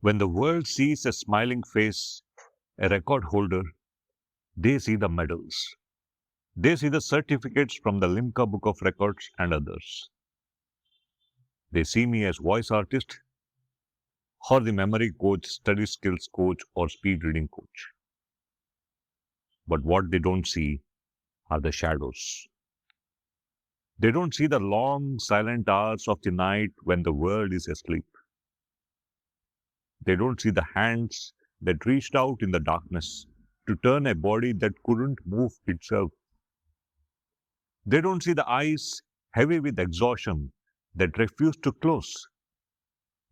When the world sees a smiling face, a record holder, they see the medals. They see the certificates from the Limca Book of Records and others. They see me as voice artist or the memory coach, study skills coach, or speed reading coach. But what they don't see are the shadows. They don't see the long, silent hours of the night when the world is asleep. They don't see the hands that reached out in the darkness to turn a body that couldn't move itself. They don't see the eyes heavy with exhaustion that refused to close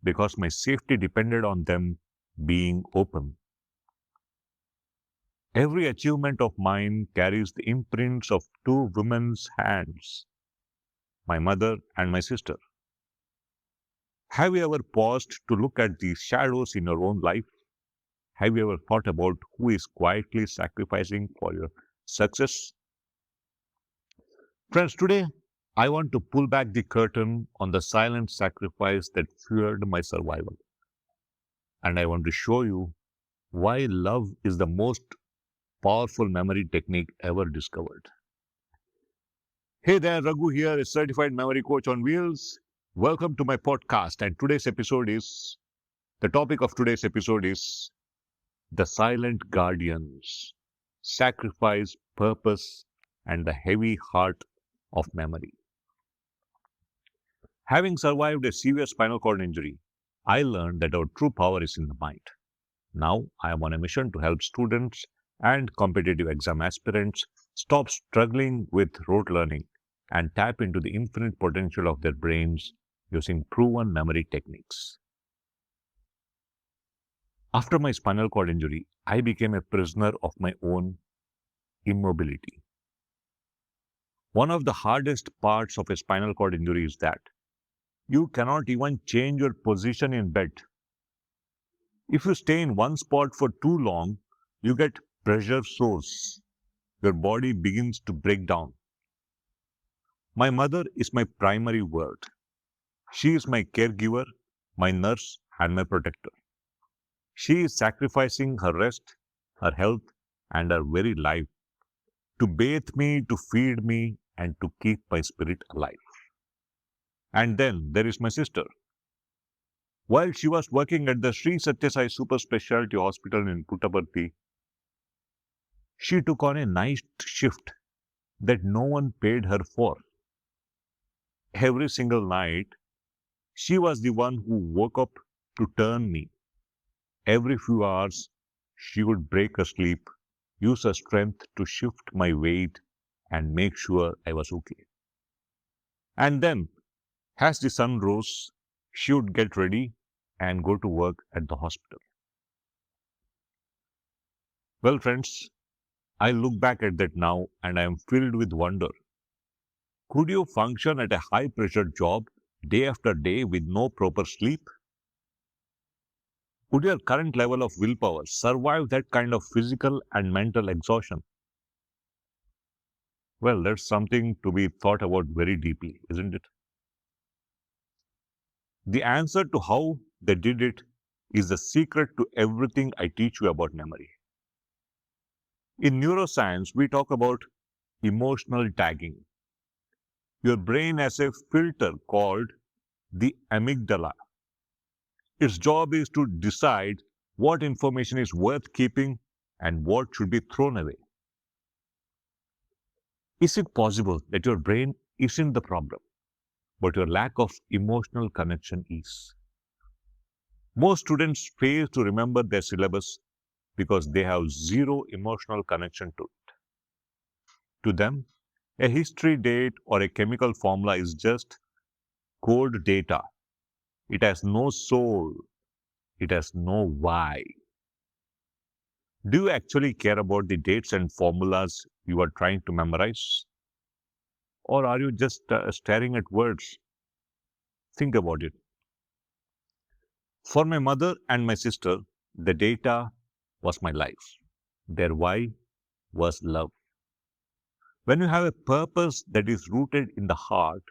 because my safety depended on them being open. Every achievement of mine carries the imprints of two women's hands, my mother and my sister. Have you ever paused to look at these shadows in your own life? Have you ever thought about who is quietly sacrificing for your success? Friends, today I want to pull back the curtain on the silent sacrifice that fueled my survival. And I want to show you why love is the most powerful memory technique ever discovered. Hey there, Raghu here, a certified memory coach on wheels. Welcome to my podcast. And the topic of today's episode is the silent guardians, sacrifice, purpose, and the heavy heart of memory. Having survived a severe spinal cord injury, I learned that our true power is in the mind. Now I am on a mission to help students and competitive exam aspirants stop struggling with rote learning and tap into the infinite potential of their brains using proven memory techniques. After my spinal cord injury, I became a prisoner of my own immobility. One of the hardest parts of a spinal cord injury is that you cannot even change your position in bed. If you stay in one spot for too long, you get pressure sores. Your body begins to break down. My mother is my primary world. She is my caregiver, my nurse, and my protector. She is sacrificing her rest, her health, and her very life to bathe me, to feed me, and to keep my spirit alive. And then there is my sister. While she was working at the Sri Satya Sai Super Specialty Hospital in Puttaparthi, she took on a night shift that no one paid her for. Every single night, she was the one who woke up to turn me. Every few hours, she would break her sleep, use her strength to shift my weight, and make sure I was okay. And then, as the sun rose, she would get ready and go to work at the hospital. Well, friends, I look back at that now and I am filled with wonder. Could you function at a high pressure job day after day with no proper sleep? Would your current level of willpower survive that kind of physical and mental exhaustion? Well, that's something to be thought about very deeply, isn't it? The answer to how they did it is the secret to everything I teach you about memory. In neuroscience, we talk about emotional tagging. Your brain has a filter called the amygdala. Its job is to decide what information is worth keeping and what should be thrown away. Is it possible that your brain isn't the problem, but your lack of emotional connection is? Most students fail to remember their syllabus because they have zero emotional connection to it. To them, a history date or a chemical formula is just cold data. It has no soul. It has no why. Do you actually care about the dates and formulas you are trying to memorize? Or are you just staring at words? Think about it. For my mother and my sister, the data was my life. Their why was love. When you have a purpose that is rooted in the heart,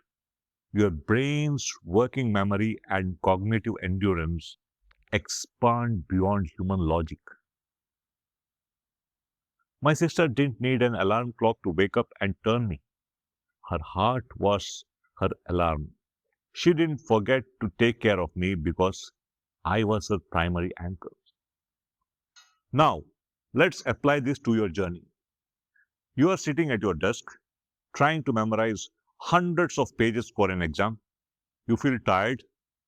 your brain's working memory and cognitive endurance expand beyond human logic. My sister didn't need an alarm clock to wake up and turn me. Her heart was her alarm. She didn't forget to take care of me because I was her primary anchor. Now, let's apply this to your journey. You are sitting at your desk, trying to memorize hundreds of pages for an exam. You feel tired.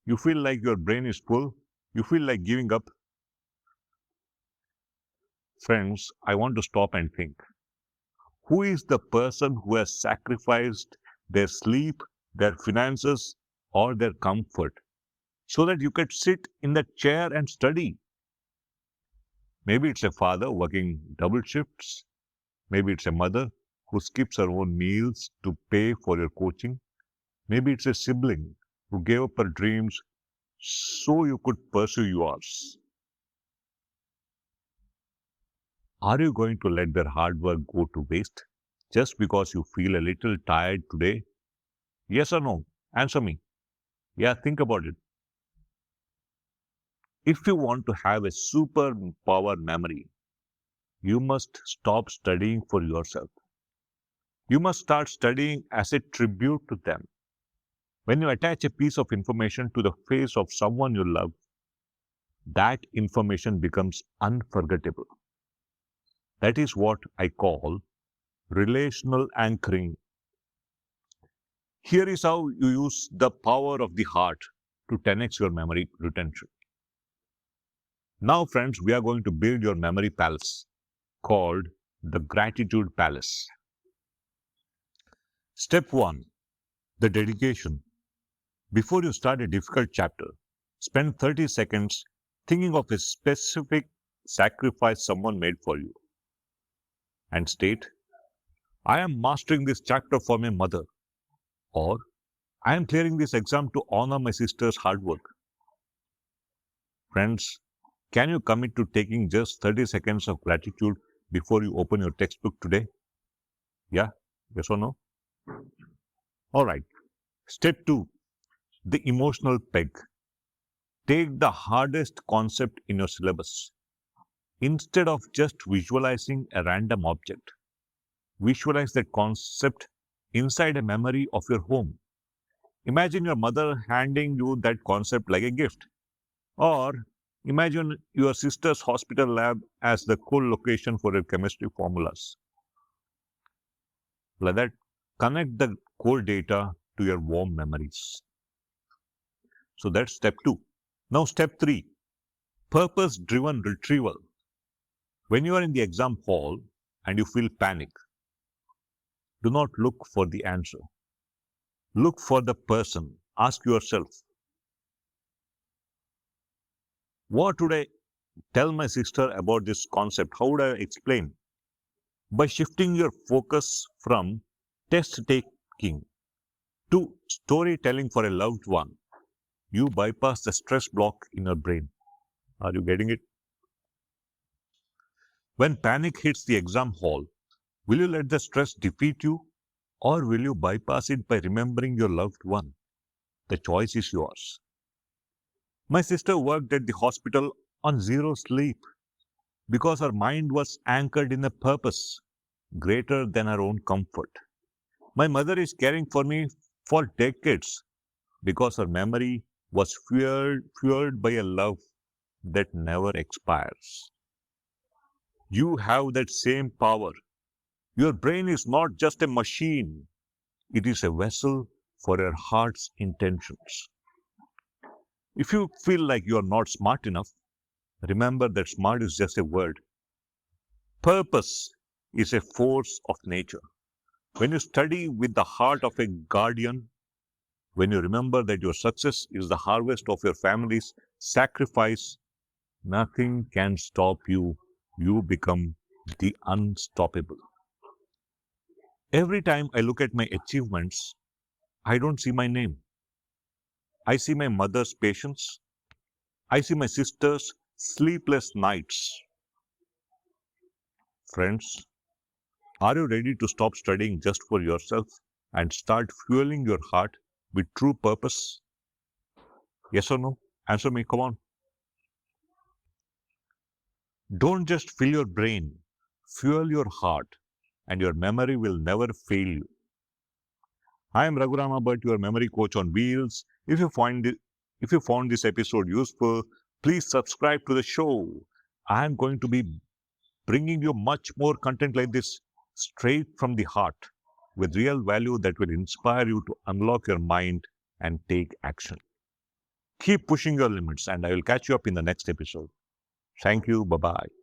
You feel like your brain is full. You feel like giving up. Friends, I want to stop and think. Who is the person who has sacrificed their sleep, their finances, or their comfort so that you could sit in that chair and study? Maybe it's a father working double shifts. Maybe it's a mother who skips her own meals to pay for your coaching. Maybe it's a sibling who gave up her dreams so you could pursue yours. Are you going to let their hard work go to waste just because you feel a little tired today? Yes or no? Answer me. Yeah, think about it. If you want to have a super power memory, you must stop studying for yourself. You must start studying as a tribute to them. When you attach a piece of information to the face of someone you love, that information becomes unforgettable. That is what I call relational anchoring. Here is how you use the power of the heart to 10x your memory retention. Now, friends, we are going to build your memory palace called the Gratitude Palace. Step 1, the dedication. Before you start a difficult chapter, spend 30 seconds thinking of a specific sacrifice someone made for you and state, I am mastering this chapter for my mother, or I am clearing this exam to honor my sister's hard work. Friends, can you commit to taking just 30 seconds of gratitude before you open your textbook today? Yeah? Yes or no? All right. Step 2, the emotional peg. Take the hardest concept in your syllabus. Instead of just visualizing a random object, visualize that concept inside a memory of your home. Imagine your mother handing you that concept like a gift. Or imagine your sister's hospital lab as the cool location for your chemistry formulas. Like that, connect the core data to your warm memories. So that's step 2. Now, step 3, purpose driven retrieval. When you are in the exam hall and you feel panic, do not look for the answer. Look for the person. Ask yourself, what would I tell my sister about this concept? How would I explain? By shifting your focus from test taking to storytelling for a loved one, you bypass the stress block in your brain. Are you getting it? When panic hits the exam hall, will you let the stress defeat you, or will you bypass it by remembering your loved one? The choice is yours. My sister worked at the hospital on zero sleep because her mind was anchored in a purpose greater than her own comfort. My mother is caring for me for decades because her memory was fueled by a love that never expires. You have that same power. Your brain is not just a machine, it is a vessel for your heart's intentions. If you feel like you are not smart enough, remember that smart is just a word. Purpose is a force of nature. When you study with the heart of a guardian, when you remember that your success is the harvest of your family's sacrifice, nothing can stop you. You become the unstoppable. Every time I look at my achievements, I don't see my name. I see my mother's patience. I see my sister's sleepless nights. Friends, are you ready to stop studying just for yourself and start fueling your heart with true purpose? Yes or no? Answer me, come on. Don't just fill your brain, fuel your heart, and your memory will never fail you. I am Raghuram Bhatt, your memory coach on wheels. If you found this episode useful, please subscribe to the show. I am going to be bringing you much more content like this straight from the heart with real value that will inspire you to unlock your mind and take action. Keep pushing your limits, and I will catch you up in the next episode. Thank you. Bye bye.